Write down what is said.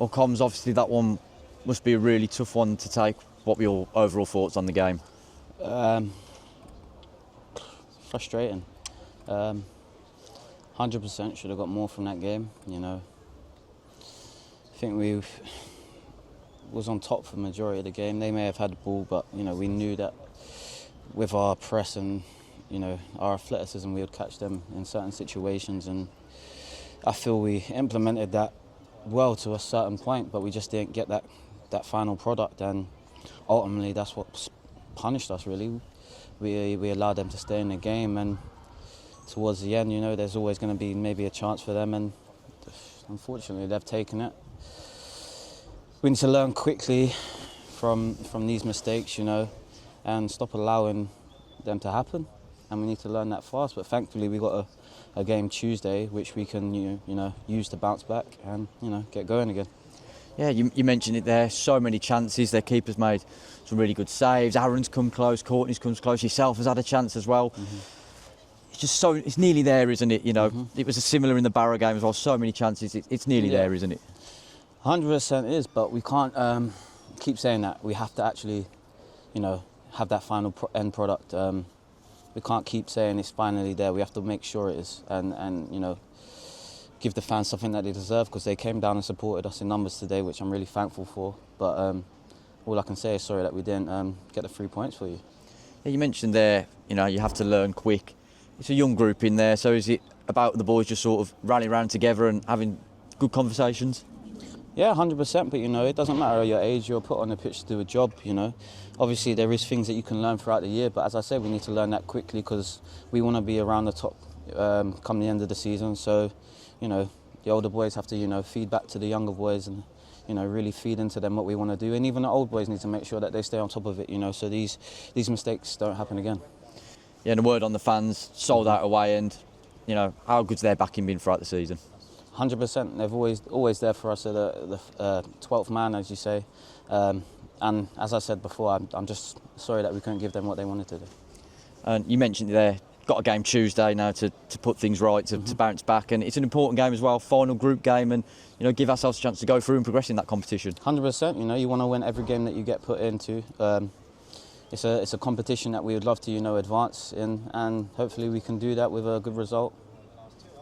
Well, Coms, obviously that one must be a really tough one to take. What were your overall thoughts on the game? Frustrating. 100% should have got more from that game. I think we was on top for the majority of the game. They may have had the ball, but we knew that with our press and our athleticism, we would catch them in certain situations, and I feel we implemented that well to a certain point, but we just didn't get that final product, and ultimately that's what punished us really. We allowed them to stay in the game, and towards the end, there's always going to be maybe a chance for them, and unfortunately they've taken it. We need to learn quickly from these mistakes, and stop allowing them to happen. And we need to learn that fast. But thankfully, we got a game Tuesday, which we can use to bounce back and get going again. Yeah, you mentioned it there. So many chances. Their keeper's made some really good saves. Aaron's come close. Courtney's come close. Yourself has had a chance as well. Mm-hmm. It's nearly there, isn't it? It was a similar in the Barrow game as well. So many chances. It's nearly there, isn't it? 100% is, but we can't keep saying that. We have to actually, have that final end product. We can't keep saying it's finally there. We have to make sure it is, and give the fans something that they deserve, because they came down and supported us in numbers today, which I'm really thankful for. But all I can say is sorry that we didn't get the 3 points for you. Yeah, you mentioned there, you have to learn quick. It's a young group in there, so is it about the boys just sort of rallying around together and having good conversations? Yeah, 100%, but it doesn't matter your age, you're put on the pitch to do a job, Obviously there is things that you can learn throughout the year, but as I said, we need to learn that quickly, because we want to be around the top come the end of the season. So, the older boys have to, feed back to the younger boys and, really feed into them what we want to do. And even the old boys need to make sure that they stay on top of it, so these mistakes don't happen again. Yeah, and a word on the fans, sold out away, and, how good's their backing been throughout the season? 100%. They've always there for us at the 12th man, as you say. And as I said before, I'm just sorry that we couldn't give them what they wanted to do. And you mentioned there, got a game Tuesday now to put things right, to bounce back, and it's an important game as well, final group game, and give ourselves a chance to go through and progress in that competition. 100%. You want to win every game that you get put into. It's a competition that we would love to advance in, and hopefully we can do that with a good result.